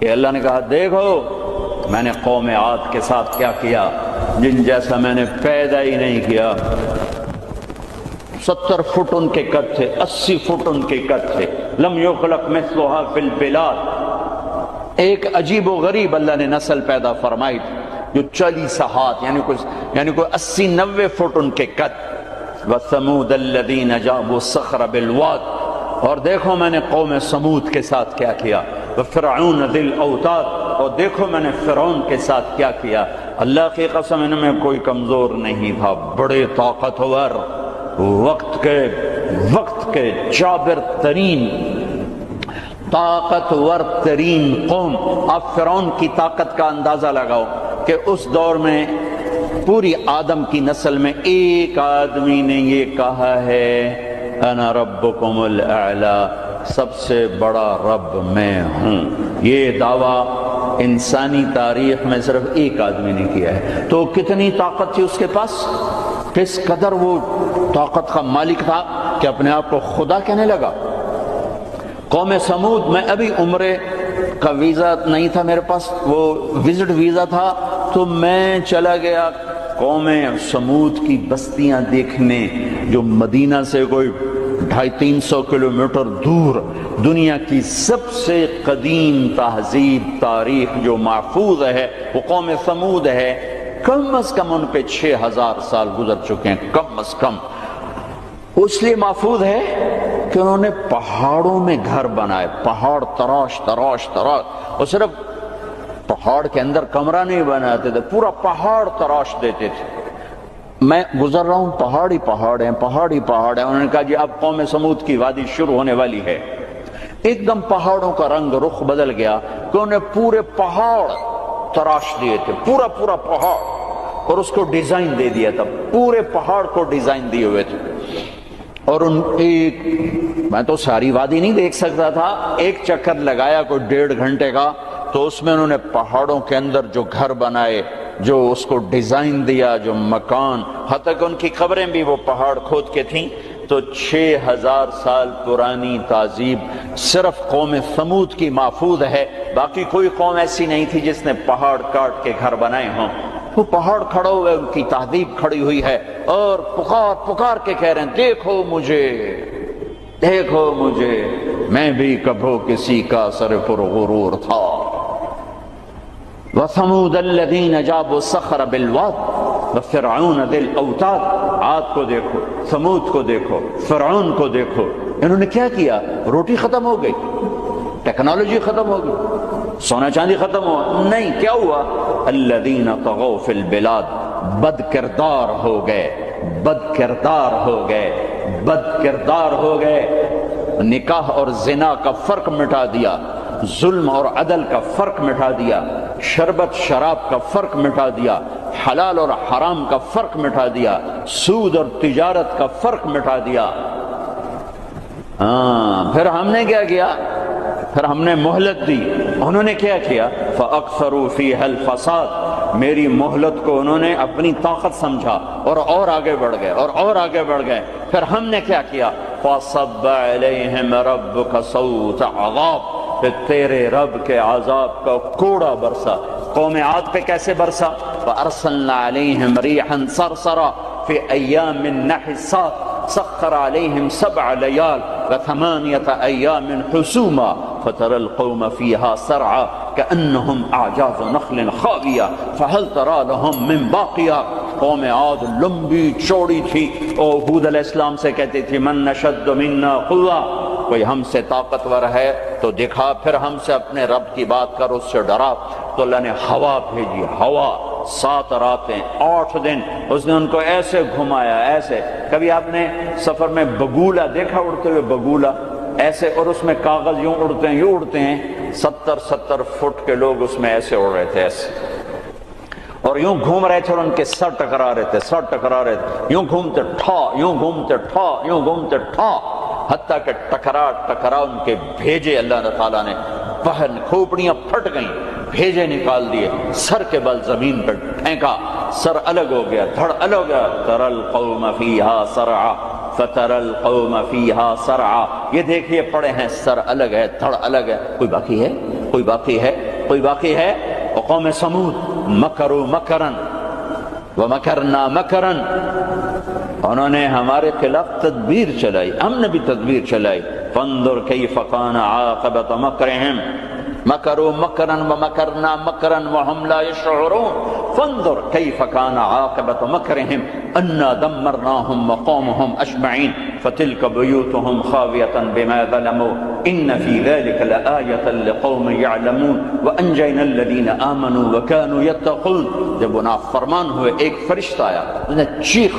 کہ اللہ نے کہا دیکھو میں نے قوم عاد کے ساتھ کیا کیا، جن جیسا میں نے پیدا ہی نہیں کیا۔ 70 فٹ ان کے قد تھے، 80 فٹ ان کے قد تھے، لم یخلق مثلها فی البلاد۔ ایک عجیب و غریب اللہ نے نسل پیدا فرمائی تھی جو 40 ہاتھ یعنی کوئی 80-90 فٹ ان کے قد۔ وَثَمُودَ الَّذِينَ جَابُوا الصَّخْرَ بِالْوَادِ، اور دیکھو میں نے قوم سمود کے ساتھ کیا کیا۔ وَفِرْعَوْنَ ذِي الْأَوْتَادِ، اور دیکھو میں نے فرعون کے ساتھ کیا کیا۔ اللہ کی قسم ان میں کوئی کمزور نہیں تھا، بڑے طاقتور، وقت کے جابر ترین، طاقتور ترین قوم۔ آپ فرعون کی طاقت کا اندازہ لگاؤ کہ اس دور میں پوری آدم کی نسل میں ایک آدمی نے یہ کہا ہے انا ربکم الاعلی، سب سے بڑا رب میں ہوں۔ یہ دعویٰ انسانی تاریخ میں صرف ایک آدمی نے کیا ہے۔ تو کتنی طاقت تھی اس کے پاس، کس قدر وہ طاقت کا مالک تھا کہ اپنے آپ کو خدا کہنے لگا۔ قوم سمود میں ابھی عمرے کا ویزا نہیں تھا میرے پاس، وہ وزٹ ویزا تھا، تو میں چلا گیا قوم سمود کی بستیاں دیکھنے، جو مدینہ سے کوئی 250-300 کلومیٹر دور دنیا کی سب سے قدیم تہذیب تاریخ جو محفوظ ہے وہ قوم سمود ہے۔ کم از کم ان پہ 6000 سال گزر چکے ہیں، کم از کم۔ اس لیے محفوظ ہے کہ انہوں نے پہاڑوں میں گھر بنائے، پہاڑ تراش تراش تراش، اور صرف پہاڑ کے اندر کمرہ نہیں بناتے تھے، پورا پہاڑ تراش دیتے تھے۔ میں گزر رہا ہوں، پہاڑی پہاڑ ہیں، پہاڑی پہاڑ ہیں۔ انہوں نے کہا جی اب قوم سمود کی وادی شروع ہونے والی ہے۔ ایک دم پہاڑوں کا رنگ رخ بدل گیا کہ انہوں نے پورے پہاڑ تراش دیے تھے، پورا پہاڑ، اور اس کو ڈیزائن دے دیا تھا، پورے پہاڑ کو ڈیزائن دیے ہوئے تھے۔ اور میں تو ساری وادی نہیں دیکھ سکتا تھا، ایک چکر لگایا کوئی 1.5 گھنٹے کا، تو اس میں انہوں نے پہاڑوں کے اندر جو گھر بنائے، جو اس کو ڈیزائن دیا، جو مکان، حتیٰ کہ ان کی قبریں بھی وہ پہاڑ کھود کے تھیں۔ تو 6000 سال پرانی تہذیب صرف قوم سمود کی محفوظ ہے، باقی کوئی قوم ایسی نہیں تھی جس نے پہاڑ کاٹ کے گھر بنائے ہوں۔ وہ پہاڑ کھڑا ہوئے، ان کی تہذیب کھڑی ہوئی ہے، اور پکار کے کہہ رہے ہیں دیکھو مجھے، میں بھی کبھو کسی کا سر پر غرور تھا۔ وَثَمُودَ الَّذِينَ جَابُوا الصَّخْرَ بِالْوَادِ وَفِرْعَوْنَ ذِي الْأَوْتَادِ۔ عاد کو دیکھو، ثمود کو دیکھو، فرعون کو دیکھو، انہوں نے کیا کیا؟ روٹی ختم ہو گئی، ٹیکنالوجی ختم ہو گئی، سونا چاندی ختم ہوا؟ نہیں، کیا ہوا؟ الذین طغوا فی البلاد، بد کردار ہو گئے، نکاح اور زنا کا فرق مٹا دیا، ظلم اور عدل کا فرق مٹا دیا، شربت شراب کا فرق مٹا دیا، حلال اور حرام کا فرق مٹا دیا، سود اور تجارت کا فرق مٹا دیا۔ پھر ہم نے کیا کیا؟ پھر ہم نے مہلت دی، انہوں نے کیا کیا؟ فَأَكْثَرُوا فِيهَا الْفَسَادَ، میری مہلت کو انہوں نے اپنی طاقت سمجھا اور آگے بڑھ گئے۔ پھر ہم نے کیا کیا؟ فَصَبَّ عَلَيْهِمْ رَبُّكَ صَوْتَ عَذَابٍ، پھر تیرے رب کے عذاب کا کوڑا برسا۔ قوم عاد پہ کیسے برسا؟ فَأَرْسَلْنَا عَلَيْهِمْ رِيحًا صَرْصَرًا فِي أَيَّامٍ نَحِسَاتٍ سخر عليهم 7 ليال و8 أيام حسوما فترى القوم فيها سرعا كأنهم أعجاز نخل خاوية فهل ترى لهم من باقية۔ قوم عاد لمبی چوڑی تھی، اور ہود علیہ السلام سے کہتی تھی من نشد منا قوة، کوئی ہم سے طاقتور ہے تو دکھا، پھر ہم سے اپنے رب کی بات کر، اس سے ڈرا۔ تو اللہ نے ہوا بھیجی، ہوا 7 راتیں 8 دن اس نے ان کو ایسے گھمایا، ایسے۔ کبھی آپ نے سفر میں بگولا دیکھا اڑتے ہوئے؟ بگولا ایسے، اور اس میں کاغذ یوں اڑتے ہیں 70 فٹ کے لوگ اس میں ایسے اڑ رہے تھے، ایسے، اور یوں گھوم رہے تھے، اور ان کے سر ٹکرا رہے تھے، یوں گھومتے ٹھا، حتیٰ کہ ٹکرا ان کے بھیجے اللہ تعالیٰ نے، باہر کھوپڑیاں پھٹ گئیں، بھیجے نکال دیے، سر کے بل زمین پر پھینکا، سر الگ ہو گیا، دھڑ الگ ہو گیا۔ تَرَى الْقَوْمَ فِيهَا سَرْعًا فَتَرَى الْقَوْمَ فِيهَا سَرْعًا، یہ دیکھیے پڑے ہیں، سر الگ ہے، دھڑ الگ ہے، کوئی باقی ہے؟ کوئی باقی ہے؟ قوم سمود مکروا مکرن ومکرنا مکرن، انہوں نے ہمارے خلاف تدبیر چلائی، ہم نے بھی تدبیر چلائی. فانظر کیف کان عاقبۃ مکرہم مکروا مکرا ومکرنا مکرا وهم لا يشعرون. فانظر کیف کان عاقبۃ مکرہم انا دمرناهم وقومهم اجمعین فتلک بیوتهم خاویۃ بما ظلموا ان فی ذلک لآیۃ لقوم یعلمون وانجینا الذین آمنوا وکانوا یتقون. جب وہ نافرمان ہوئے ایک فرشتہ آیا، اس نے چیخ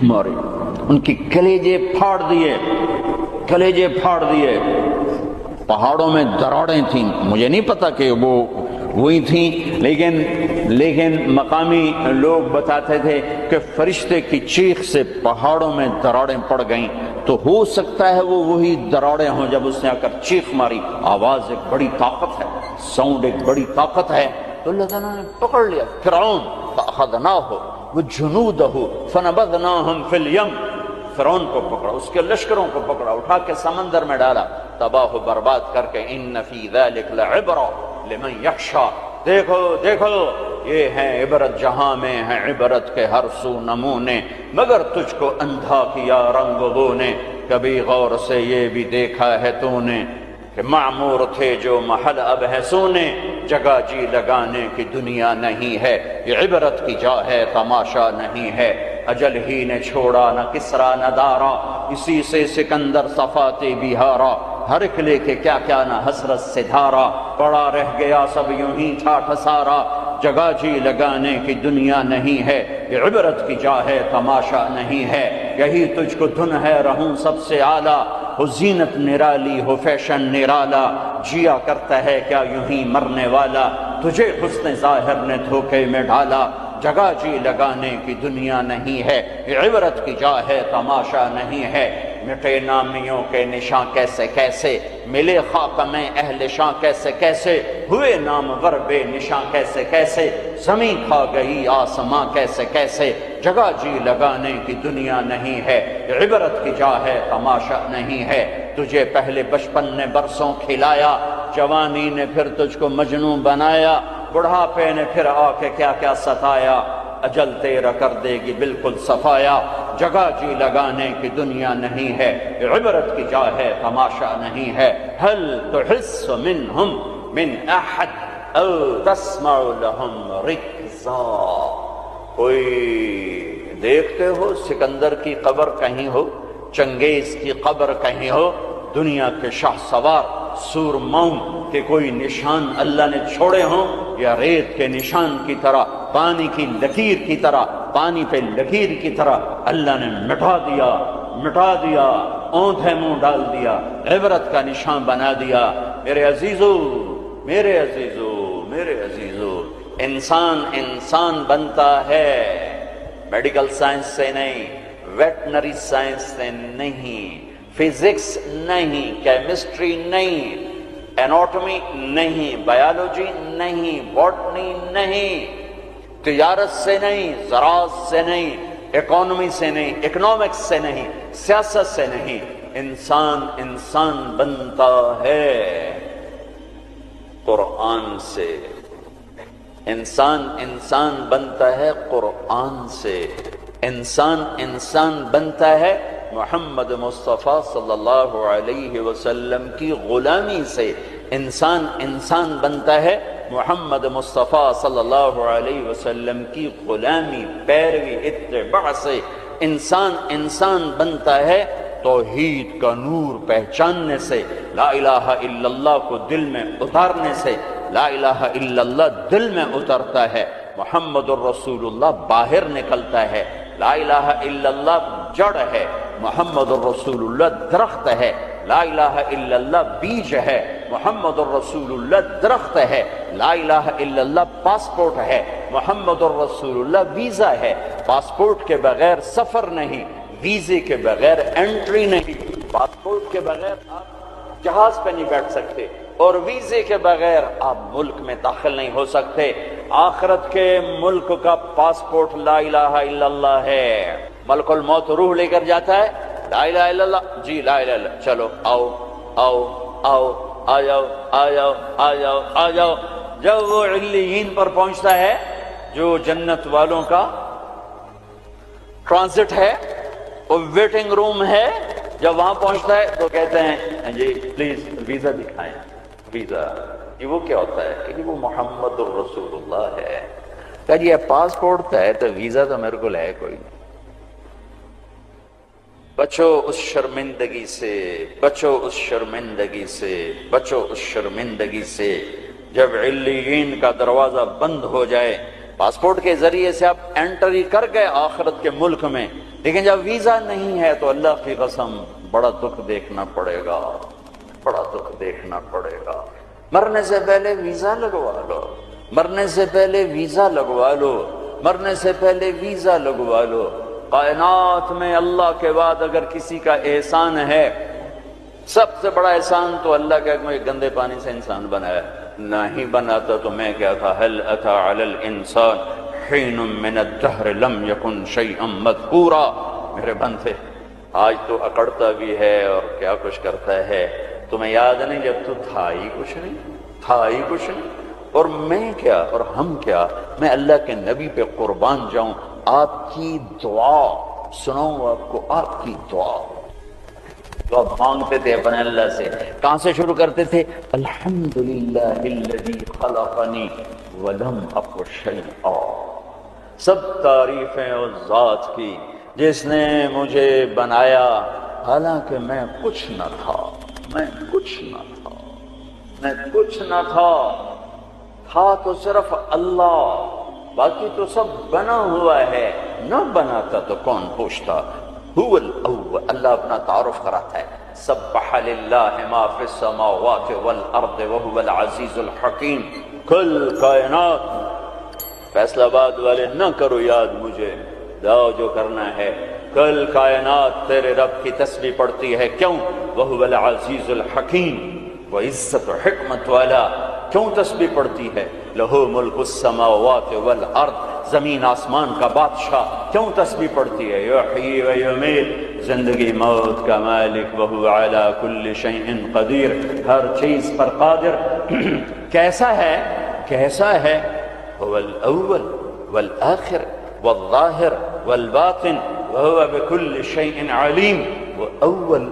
ماری، ان کی کلیجے پھاڑ دیے. پہاڑوں میں دراڑیں تھیں، مجھے نہیں پتا کہ وہ وہی تھیں، لیکن مقامی لوگ بتاتے تھے کہ فرشتے کی چیخ سے پہاڑوں میں دراڑیں پڑ گئیں. تو ہو سکتا ہے وہ وہی دراڑیں ہوں جب اس نے آ کر چیخ ماری. آواز ایک بڑی طاقت ہے، ساؤنڈ ایک بڑی طاقت ہے. تو اللہ تعالیٰ نے پکڑ لیا فرعون، فأخذناہ وجنودہ فنبذناہم فی الیم. فرعون کو پکڑا، اس کے لشکروں کو پکڑا، اٹھا کے سمندر میں ڈالا، تباہ و برباد کر کے. ان فی ذلک لعبرہ لمن یخشی، دیکھو یہ ہے عبرت، جہاں میں ہے عبرت کے ہر سو نمونے، مگر تجھ کو اندھا کیا رنگ بو نے، کبھی غور سے یہ بھی دیکھا ہے تو نے کہ معمور تھے جو محل اب ہے سونے، جگہ جی لگانے کی دنیا نہیں ہے، یہ عبرت کی جا ہے تماشا نہیں ہے. اجل ہی نے چھوڑا نہ کسرا نہ دارا، اسی سے سکندر صفاتے بہارا، ہر ایک لے کے کیا نہ حسرت سے دھارا، پڑا رہ گیا سب یوں ہی ٹھاٹھ سارا، جگہ جی لگانے کی دنیا نہیں ہے، یہ عبرت کی جا ہے تماشا نہیں ہے. یہی تجھ کو دھن ہے رہوں سب سے اعلیٰ، ہو زینت نرالی ہو فیشن نرالا، جیا کرتا ہے کیا یوں ہی مرنے والا، تجھے حسن ظاہر نے دھوکے میں ڈالا، جگہ جی لگانے کی دنیا نہیں ہے، یہ عبرت کی جا ہے تماشا نہیں ہے. مٹے نامیوں کے نشاں کیسے ملے خاک میں اہل شاں کیسے ہوئے نامور بے نشاں کیسے زمین کھا گئی آسماں کیسے جگہ جی لگانے کی دنیا نہیں ہے، یہ عبرت کی جا ہے تماشا نہیں ہے. تجھے پہلے بچپن نے برسوں کھلایا، جوانی نے پھر تجھ کو مجنوں بنایا، بڑھاپے نے پھر آ کے کیا ستایا، اجل تیرا کر دے گی بالکل صفایا، جگہ جی لگانے کی دنیا نہیں ہے، عبرت کی جا ہے تماشا نہیں ہے. هل تحس منہم من احد او تسمع لهم رکزا، کوئی دیکھتے ہو سکندر کی قبر کہیں ہو، چنگیز کی قبر کہیں ہو، دنیا کے شاہ سوار سورماؤں کے کوئی نشان اللہ نے چھوڑے ہوں، یا ریت کے نشان کی طرح، پانی کی لکیر کی طرح، پانی پہ لکیر کی طرح اللہ نے مٹا دیا، اوندھے منہ ڈال دیا، عبرت کا نشان بنا دیا. میرے عزیزو، انسان بنتا ہے میڈیکل سائنس سے نہیں، ویٹنری سائنس سے نہیں، فزکس نہیں، کیمسٹری نہیں، ایناٹمی نہیں، بایولوجی نہیں، باٹنی نہیں، تجارت سے نہیں، زراعت سے نہیں، اکانومی سے نہیں، اکنامکس سے نہیں، سیاست سے نہیں. انسان بنتا ہے قرآن سے. انسان بنتا ہے قرآن سے. انسان بنتا ہے محمد مصطفیٰ صلی اللہ علیہ وسلم کی غلامی سے. انسان بنتا ہے محمد مصطفیٰ صلی اللہ علیہ وسلم کی غلامی، پیروی، اتباع سے. انسان بنتا ہے توحید کا نور پہچاننے سے، لا الہ الا اللہ کو دل میں اتارنے سے. لا الہ الا اللہ دل میں اترتا ہے، محمد الرسول اللہ باہر نکلتا ہے. لا الہ الا اللہ جڑ ہے، محمد الرسول اللہ درخت ہے. لا الہ الا اللہ بیج ہے، محمد الرسول اللہ درخت ہے. لا الہ الا اللہ پاسپورٹ ہے، محمد الرسول اللہ ویزا ہے. پاسپورٹ کے بغیر سفر نہیں، ویزے کے بغیر انٹری نہیں. پاسپورٹ کے بغیر آپ جہاز پہ نہیں بیٹھ سکتے، اور ویزے کے بغیر آپ ملک میں داخل نہیں ہو سکتے. آخرت کے ملک کا پاسپورٹ لا الہ الا اللہ ہے. ملک الموت روح لے کر جاتا ہے، لا الہ الا اللہ، جی لا الہ الا اللہ، چلو آؤ آ جاؤ آ جاؤ آ جاؤ آ جاؤ. جب وہ علیین پر پہنچتا ہے جو جنت والوں کا ٹرانزٹ ہے، وہ ویٹنگ روم ہے، جب وہاں پہنچتا ہے تو کہتے ہیں جی پلیز ویزا دکھائیں. ویزا یہ وہ کیا ہوتا ہے کہ وہ محمد الرسول اللہ ہے. کہ جی پاسپورٹ ہے تو ویزا تو میرے کو ہے کوئی نہیں. بچو اس شرمندگی سے، بچو اس شرمندگی سے، بچو اس شرمندگی سے. جب علیین کا دروازہ بند ہو جائے، پاسپورٹ کے ذریعے سے آپ انٹری کر گئے آخرت کے ملک میں، لیکن جب ویزا نہیں ہے تو اللہ کی قسم بڑا دکھ دیکھنا پڑے گا، بڑا دکھ دیکھنا پڑے گا. مرنے سے پہلے ویزا لگوا لو، مرنے سے پہلے ویزا لگوا لو، مرنے سے پہلے ویزا لگوا لو. کائنات میں اللہ کے بعد اگر کسی کا احسان ہے، سب سے بڑا احسان تو اللہ کا مجھے گندے پانی سے انسان بنایا. نہیں بناتا تو میں کیا تھا. هل اتى على الانسان حين من الدهر لم يكن شيئا مذكورا. میرے بندے آج تو اکڑتا بھی ہے اور کیا کچھ کرتا ہے. تمہیں یاد نہیں جب تو تھا ہی کچھ نہیں، تھا ہی کچھ نہیں. اور میں کیا اور ہم کیا، میں اللہ کے نبی پہ قربان جاؤں. آپ کی دعا سناؤں آپ کو، آپ کی دعا تو آپ مانگتے تھے اپنے اللہ سے. کہاں سے شروع کرتے تھے؟ الحمدللہ الذی خلقنی ولم اک شیئا. سب تعریفیں اس ذات کی جس نے مجھے بنایا حالانکہ میں کچھ نہ تھا، میں کچھ نہ تھا، میں کچھ نہ تھا. تھا تو صرف اللہ، باقی تو سب بنا ہوا ہے. نہ بناتا تو کون پوچھتا. هو الاول. اللہ اپنا تعارف کراتا ہے. سبح للہ ما فی السماوات والارض وهو العزیز الحکیم. کل کائنات، فیصلہ آباد والے نہ کرو یاد مجھے، جاؤ جو کرنا ہے. کل کائنات تیرے رب کی تسبیح پڑھتی ہے. کیوں؟ وهو العزیز الحکیم. وہ عزت و حکمت والا. کیوں تسبیح پڑھتی ہے؟ لہو ملک السماوات والارض. زمین آسمان کا بادشاہ. کیوں تسبیح پڑھتی ہے؟ یحیی و یمیت. زندگی موت کا مالک. وہو علی کل شیء قدیر. ہر چیز پر قادر. کیسا ہے؟ کیسا ہے؟ هو الاول والآخر والظاہر والباطن وهو بكل شیء علیم. وہ اول،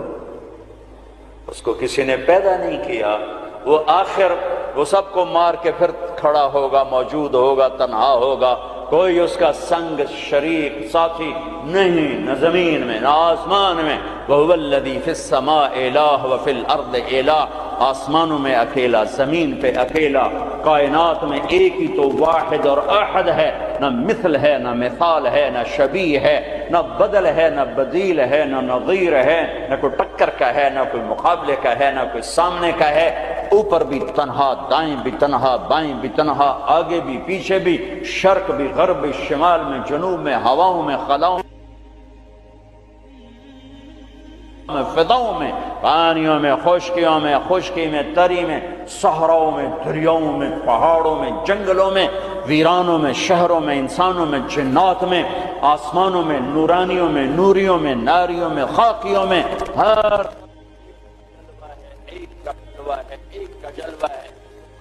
اس کو کسی نے پیدا نہیں کیا. وہ آخر، وہ سب کو مار کے پھر کھڑا ہوگا، موجود ہوگا، تنہا ہوگا. کوئی اس کا سنگ، شریک، ساتھی نہیں، نہ زمین میں نہ آسمان میں. وَهُوَ الَّذِي فِي السَّمَاءِ إِلَٰهٌ وَفِي الْأَرْضِ إِلَٰهٌ. آسمانوں میں اکیلا، زمین پہ اکیلا. کائنات میں ایک ہی تو واحد اور احد ہے. نہ مثل ہے، نہ مثال ہے، نہ شبیہ ہے، نہ بدل ہے، نہ بدیل ہے، نہ نظیر ہے، نہ کوئی ٹکر کا ہے، نہ کوئی مقابلے کا ہے، نہ کوئی سامنے کا ہے. اوپر بھی تنہا، دائیں بھی تنہا، بائیں بھی تنہا، آگے بھی پیچھے بھی، شرق بھی غرب بھی، شمال میں جنوب میں، ہواؤں میں خلاؤں میں، فضاؤں میں، پانیوں میں، خشکیوں میں، خشکی میں، تری میں، صحراؤں میں، دریاؤں میں، پہاڑوں میں، جنگلوں میں، ویرانوں میں، شہروں میں، انسانوں میں، جنات میں، آسمانوں میں، نورانیوں میں، نوریوں میں، ناریوں میں، خاکیوں میں. ہر ایک کا جلوہ ہے، ایک کا جلوہ ہے.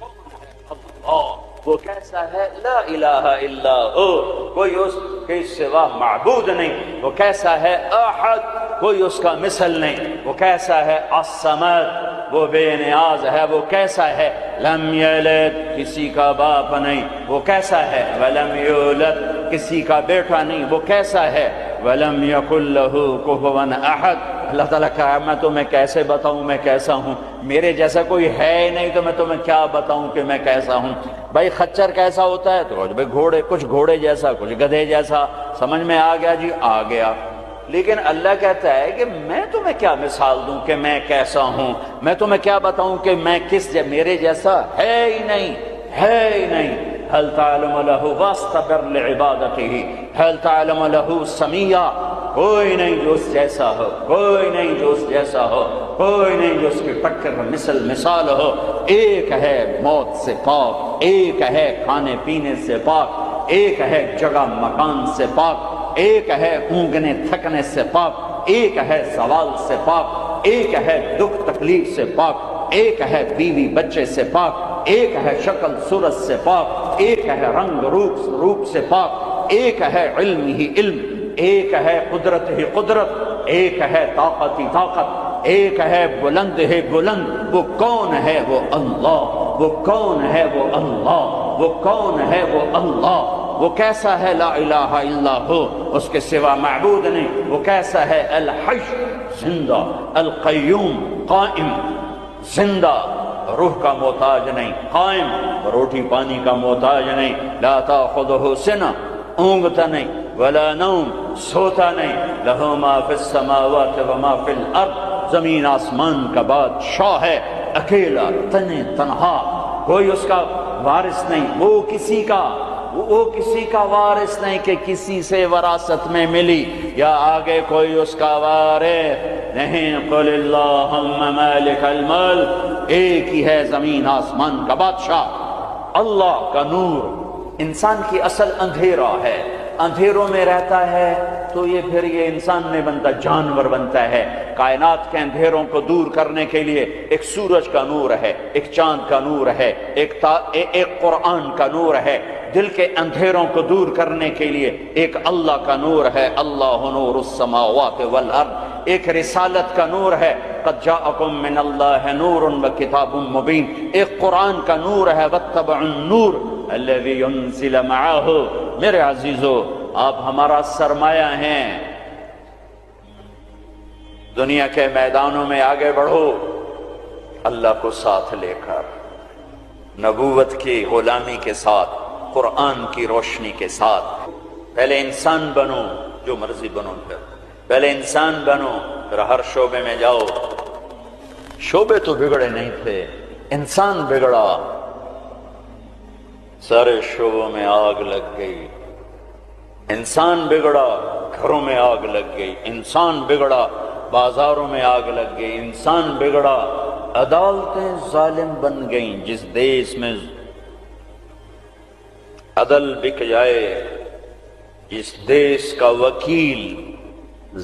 کون ہے؟ اللہ. وہ کیسا ہے؟ لا الہ الا ہو. کوئی اس کے سوا معبود نہیں. وہ کیسا ہے؟ احد. کوئی اس کا مثل نہیں. وہ کیسا ہے؟ الصمد. وہ بے نیاز ہے. وہ کیسا ہے؟ لم یلد. کسی کا باپ نہیں. وہ کیسا ہے؟ ولم یولد. کسی کا بیٹا نہیں. وہ کیسا ہے؟ ولم یکن لہ کفوا احد. اللہ تعالیٰ کہا میں تمہیں کیسے بتاؤں میں کیسا ہوں؟ میرے جیسا کوئی ہے ہی نہیں تو میں تمہیں کیا بتاؤں کہ میں کیسا ہوں؟ بھائی خچر کیسا ہوتا ہے؟ تو بھائی گھوڑے، کچھ گھوڑے جیسا، کچھ گدھے جیسا. سمجھ میں آ گیا جی؟ آ گیا. لیکن اللہ کہتا ہے کہ میں تمہیں کیا مثال دوں کہ میں کیسا ہوں؟ میں تمہیں کیا بتاؤں کہ میں کس میرے جیسا ہے ہی نہیں، ہے ہی نہیں. هل تعلم له واستبر لعبادته هل تعلم له سميا. کوئی نہیں جو اس جیسا ہو، کوئی نہیں جو اس جیسا ہو، کوئی نہیں جو اس کی ٹکر مثال ہو. ایک ہے موت سے پاک، ایک ہے کھانے پینے سے پاک، ایک ہے جگہ مکان سے پاک، ایک ہے اونگنے تھکنے سے پاک، ایک ہے زوال سے پاک، ایک ہے دکھ تکلیف سے پاک، ایک ہے بیوی بچے سے پاک، ایک ہے شکل صورت سے پاک، ایک ہے رنگ روپ سے پاک، ایک ہے علم ہی علم، ایک ہے قدرت ہی قدرت، ایک ہے طاقت ہی طاقت، ایک ہے بلند ہے بلند۔ وہ کون ہے؟ وہ اللہ۔ وہ کون ہے؟ وہ اللہ۔ وہ کون ہے؟ وہ اللہ۔ وہ کیسا ہے؟ لا الہ الا ہو، اس کے سوا معبود نہیں۔ وہ کیسا ہے؟ الحی، زندہ، القیوم، قائم، زندہ، روح کا محتاج نہیں، قائم، روٹی پانی کا محتاج نہیں، لا تاخذہ سنہ، اونگتا نہیں، ولا نوم، سوتا نہیں، لہ ما فی السماوات وما فی الارض، زمین آسمان کا بادشاہ ہے، اکیلا، تنہا، کوئی اس کا وارث نہیں، وہ کسی کا وارث نہیں کہ کسی سے وراثت میں ملی، یا آگے کوئی اس کا وارث نہیں۔ قل اللہم مالک الملک، ایک ہی ہے زمین آسمان کا بادشاہ، اللہ کا نور۔ انسان کی اصل اندھیرا ہے، اندھیروں میں رہتا ہے تو پھر یہ انسان نہیں بنتا، جانور بنتا ہے۔ کائنات کے اندھیروں کو دور کرنے کے لیے ایک سورج کا نور ہے، ایک چاند کا نور ہے، ایک قرآن کا نور ہے۔ دل کے اندھیروں کو دور کرنے کے لیے ایک اللہ کا نور ہے، اللہ نور السماوات والارض۔ ایک رسالت کا نور ہے، قد جاءکم من اللہ نور وکتاب مبین۔ ایک قرآن کا نور ہے، واتبعوا النور الذی انزل معہ۔ میرے عزیزو، آپ ہمارا سرمایہ ہیں، دنیا کے میدانوں میں آگے بڑھو اللہ کو ساتھ لے کر، نبوت کی غلامی کے ساتھ، قرآن کی روشنی کے ساتھ۔ پہلے انسان بنو، جو مرضی بنو، پہلے انسان بنو، پھر ہر شعبے میں جاؤ۔ شعبے تو بگڑے نہیں تھے، انسان بگڑا، سارے شعبوں میں آگ لگ گئی۔ انسان بگڑا، گھروں میں آگ لگ گئی۔ انسان بگڑا، بازاروں میں آگ لگ گئی۔ انسان بگڑا، عدالتیں ظالم بن گئیں۔ جس دیش میں عدل بک جائے، جس دیش کا وکیل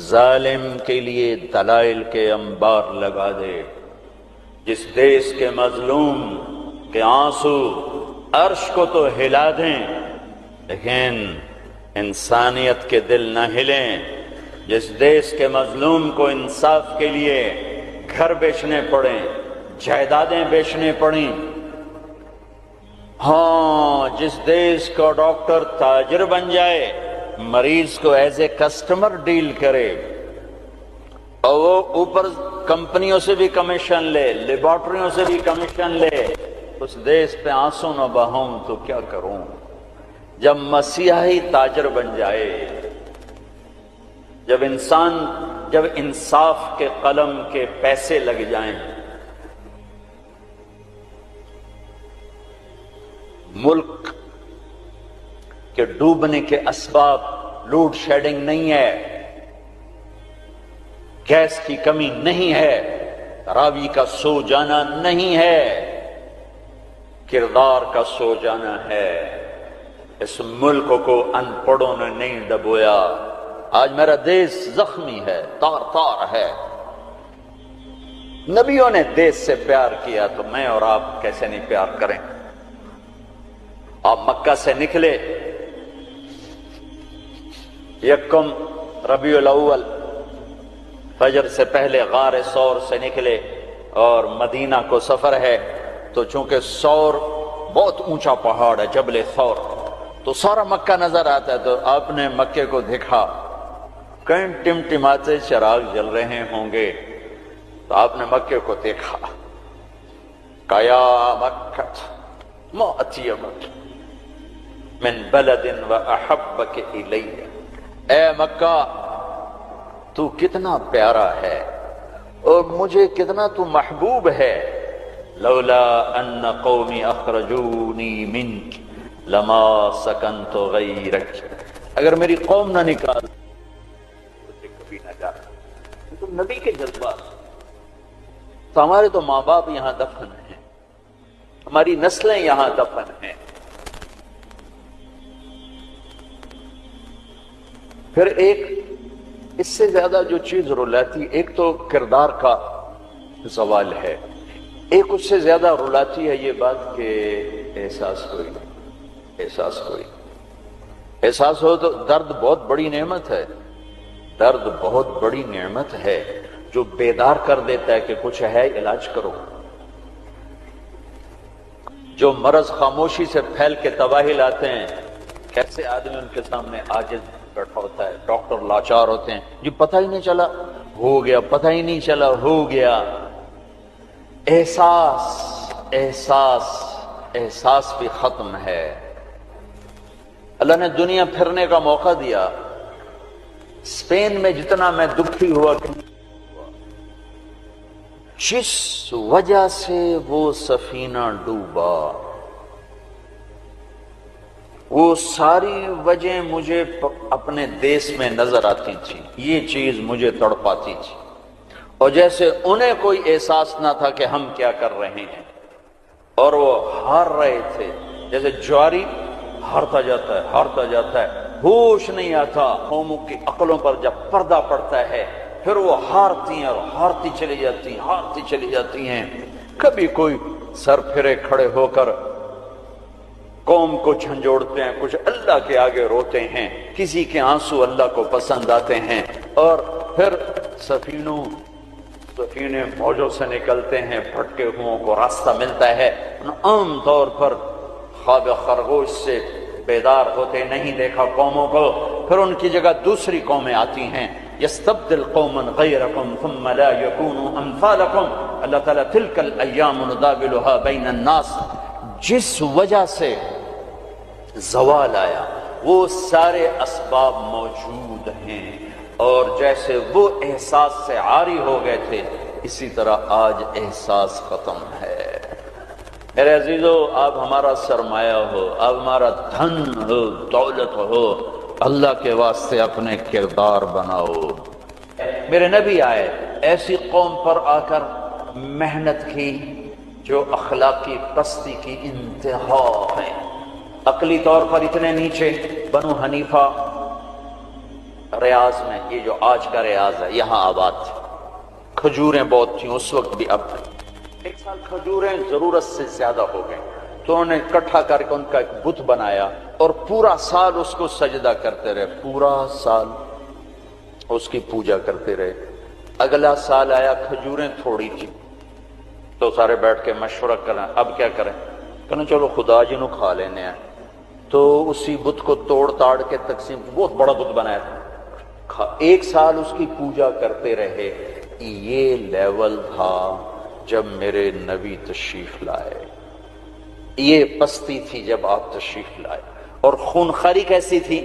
ظالم کے لیے دلائل کے انبار لگا دے، جس دیش کے مظلوم کے آنسو عرش کو تو ہلا دیں لیکن انسانیت کے دل نہ ہلیں، جس دیش کے مظلوم کو انصاف کے لیے گھر بیچنے پڑیں، جائیدادیں بیچنے پڑیں، ہاں جس دیش کا ڈاکٹر تاجر بن جائے، مریض کو ایز اے کسٹمر ڈیل کرے، اور وہ اوپر کمپنیوں سے بھی کمیشن لے، لیبارٹریوں سے بھی کمیشن لے، اس دیش پہ آنسو نہ بہاؤں تو کیا کروں؟ جب مسیحی تاجر بن جائے، جب انصاف کے قلم کے پیسے لگ جائیں، ملک کے ڈوبنے کے اسباب لوڈ شیڈنگ نہیں ہے، گیس کی کمی نہیں ہے، راوی کا سو جانا نہیں ہے، کردار کا سو جانا ہے۔ اس ملک کو ان پڑھوں نے نہیں ڈبویا۔ آج میرا دیش زخمی ہے، تار تار ہے۔ نبیوں نے دیش سے پیار کیا تو میں اور آپ کیسے نہیں پیار کریں؟ آپ مکہ سے نکلے، یکم ربیع الاول فجر سے پہلے غار ثور سے نکلے، اور مدینہ کو سفر ہے تو چونکہ ثور بہت اونچا پہاڑ ہے، جبل ثور، تو سارا مکہ نظر آتا ہے۔ تو آپ نے مکے کو دیکھا، کہیں ٹمٹماتے چراغ جل رہے ہوں گے، تو آپ نے مکے کو دیکھا، کہا یا مکہ ما اطیبک من بلد واحبک الی، اے مکہ تو کتنا پیارا ہے اور مجھے کتنا تو محبوب ہے، لولا ان قومی اخرجونی منک لما سکنت غیرک، اگر میری قوم نہ نکال مجھے کبھی نہ جا۔ تو نبی کے جذبات، تو ہمارے تو ماں باپ یہاں دفن ہیں، ہماری نسلیں یہاں دفن ہیں۔ پھر ایک اس سے زیادہ جو چیز رلاتی، ایک تو کردار کا زوال ہے، ایک اس سے زیادہ رلاتی ہے یہ بات کہ احساس کوئی نہیں، احساس کوئی نہیں۔ احساس ہو تو درد بہت بڑی نعمت ہے، درد بہت بڑی نعمت ہے جو بیدار کر دیتا ہے کہ کچھ ہے، علاج کرو۔ جو مرض خاموشی سے پھیل کے تباہی لاتے ہیں، کیسے آدمی ان کے سامنے عاجز بیٹھا ہوتا ہے، ڈاکٹر لاچار ہوتے ہیں، جی پتہ ہی نہیں چلا ہو گیا، پتہ ہی نہیں چلا ہو گیا۔ احساس احساس احساس بھی ختم ہے۔ اللہ نے دنیا پھرنے کا موقع دیا، اسپین میں جتنا میں دکھی ہوا کہ جس وجہ سے وہ سفینہ ڈوبا، وہ ساری وجہ مجھے اپنے دیس میں نظر آتی تھی، یہ چیز مجھے تڑپاتی تھی، اور جیسے انہیں کوئی احساس نہ تھا کہ ہم کیا کر رہے ہیں، اور وہ ہار رہے تھے، جیسے جواری ہارتا جاتا ہے ہارتا جاتا ہے، ہوش نہیں آتا۔ قوموں کی عقلوں پر جب پردہ پڑتا ہے پھر وہ ہارتی ہیں اور ہارتی چلی جاتی ہیں، ہارتی چلی جاتی ہیں۔ کبھی کوئی سر پھرے کھڑے ہو کر قوم کو جھنجھوڑتے ہیں، کچھ اللہ کے آگے روتے ہیں، کسی کے آنسو اللہ کو پسند آتے ہیں، اور پھر سفینے موجوں سے نکلتے ہیں، بھٹکے ہوں کو راستہ ملتا ہے۔ عام طور پر خواب خرگوش سے بیدار ہوتے نہیں دیکھا قوموں کو، پھر ان کی جگہ دوسری قومیں آتی ہیں۔ یستبدل قوما غیرکم ثم لا یکونوا امثالکم، اللہ تعالیٰ تلک الایام نداولها بین الناس، جس وجہ سے زوال آیا وہ سارے اسباب موجود ہیں، اور جیسے وہ احساس سے عاری ہو گئے تھے اسی طرح آج احساس ختم ہے۔ میرے عزیزو، آپ ہمارا سرمایہ ہو، آپ ہمارا دھن ہو، دولت ہو، اللہ کے واسطے اپنے کردار بناؤ۔ میرے نبی آئے ایسی قوم پر آ کر محنت کی جو اخلاقی پستی کی انتہا ہے، عقلی طور پر اتنے نیچے۔ بنو حنیفہ ریاض میں، یہ جو آج کا ریاض ہے، یہاں آباد تھے، کھجوریں بہت تھیں اس وقت بھی، اب ایک سال کھجوریں ضرورت سے زیادہ ہو گئیں تو انہوں نے اکٹھا کر کے ان کا ایک بت بنایا اور پورا سال اس کو سجدہ کرتے رہے، پورا سال اس کی پوجا کرتے رہے۔ اگلا سال آیا، کھجوریں تھوڑی تھی تو سارے بیٹھ کے مشورہ کریں اب کیا کریں، کہنا چلو خدا جی نو کھا لینے ہیں، تو اسی بت کو توڑ تاڑ کے تقسیم، بہت بڑا بت بنایا تھا، ایک سال اس کی پوجا کرتے رہے۔ یہ لیول تھا جب میرے نبی تشریف لائے، یہ پستی تھی جب آپ تشریف لائے، اور خونخواری کیسی تھی۔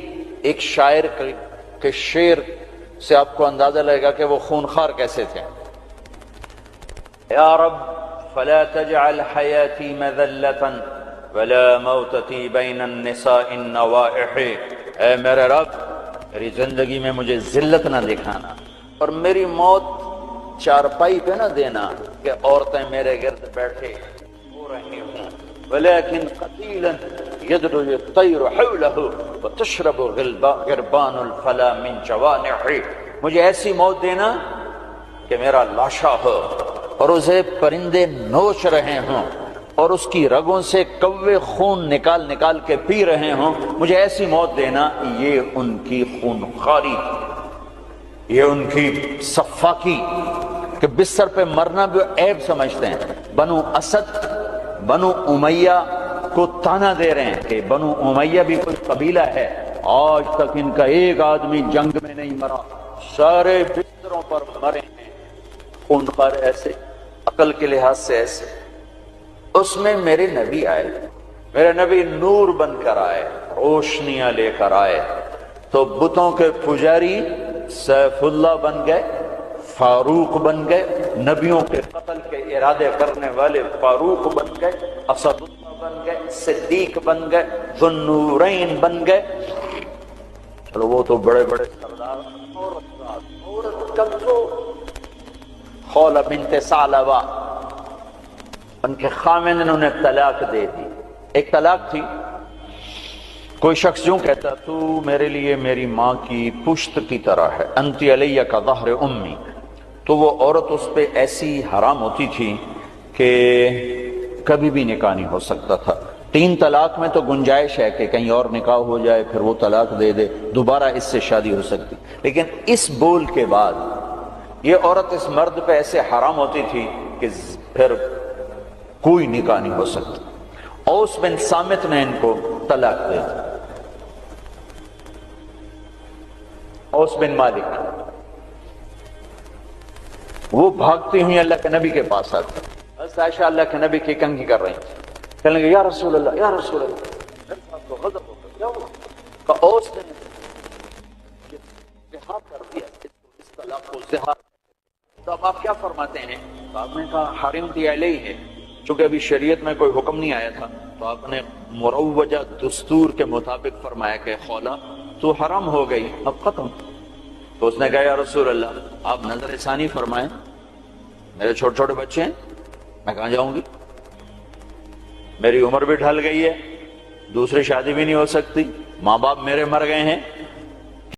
ایک شاعر کے شعر سے آپ کو اندازہ لگے گا کہ وہ خونخوار کیسے تھے۔ یا رب فلا تجعل حیاتی مذلتا ولا موتتی بین النساء النوائح، اے میرے رب میری زندگی میں مجھے ذلت نہ دکھانا، اور میری موت چارپائی پہ نہ دینا کہ عورتیں میرے گرد بیٹھے ہو رہی ہوں، ولیکن قتیلا یدعو الطیر حولہ وتشرب غربان الفلا من جوانح، مجھے ایسی موت دینا کہ میرا لاشا ہو اور اسے پرندے نوچ رہے ہوں اور اس کی رگوں سے کوے خون نکال نکال کے پی رہے ہوں، مجھے ایسی موت دینا۔ یہ ان کی خونخواری، یہ ان کی صفاقی کہ بستر پہ مرنا بھی عیب سمجھتے ہیں۔ بنو اسد، بنو امیہ کو تانا دے رہے ہیں کہ بنو امیہ بھی کوئی قبیلہ ہے، آج تک ان کا ایک آدمی جنگ میں نہیں مرا، سارے بستروں پر مرے ہیں۔ خونخوار ایسے، عقل کے لحاظ سے ایسے۔ اس میں میرے نبی آئے، میرے نبی نور بن کر آئے، روشنیاں لے کر آئے، تو بتوں کے پجاری سیف اللہ بن گئے، فاروق بن گئے، نبیوں کے قتل کے ارادے کرنے والے فاروق بن گئے، اسد اللہ بن گئے، صدیق بن گئے، ذو النورین بن گئے۔ چلو وہ تو بڑے بڑے سردار، عورت کم تو خولہ بنت ثعلبہ، ان کے خامن نے انہیں طلاق دے دی۔ ایک طلاق تھی، کوئی شخص یوں کہتا تو میرے لیے میری ماں کی پشت کی طرح ہے، انتی علیہ کا ظہر امی، تو وہ عورت اس پہ ایسی حرام ہوتی تھی کہ کبھی بھی نکاح نہیں ہو سکتا تھا. 3 طلاق میں تو گنجائش ہے کہ کہیں اور نکاح ہو جائے پھر وہ طلاق دے دے، دوبارہ اس سے شادی ہو سکتی، لیکن اس بول کے بعد یہ عورت اس مرد پہ ایسے حرام ہوتی تھی کہ پھر کوئی نکاح نہیں ہو سکتا. اوس بن صامت نے ان کو طلاق دے دی. اوس بن مالک وہ بھاگتی ہوئی اللہ کے نبی کے پاس آتی. حضرت عائشہ اللہ کے نبی کی کنگھی کر رہی تھی، کہنے لگے یا رسول اللہ یا رسول اللہ. تو غضب ہو گیا، کیا ہوا؟ کہ اوس نے زہار کر دیا، اس طلاق کو زہار. تو اب آپ کیا فرماتے ہیں؟ تو آپ نے کہا حرمت علیہ ہے، چونکہ ابھی شریعت میں کوئی حکم نہیں آیا تھا تو آپ نے مروجہ دستور کے مطابق فرمایا کہ خولا تو حرام ہو گئی، اب ختم. تو اس نے کہا یا رسول اللہ آپ نظر ثانی فرمائیں، میرے چھوٹے چھوٹے بچے ہیں، میں کہاں جاؤں گی، میری عمر بھی ڈھل گئی ہے، دوسری شادی بھی نہیں ہو سکتی، ماں باپ میرے مر گئے ہیں،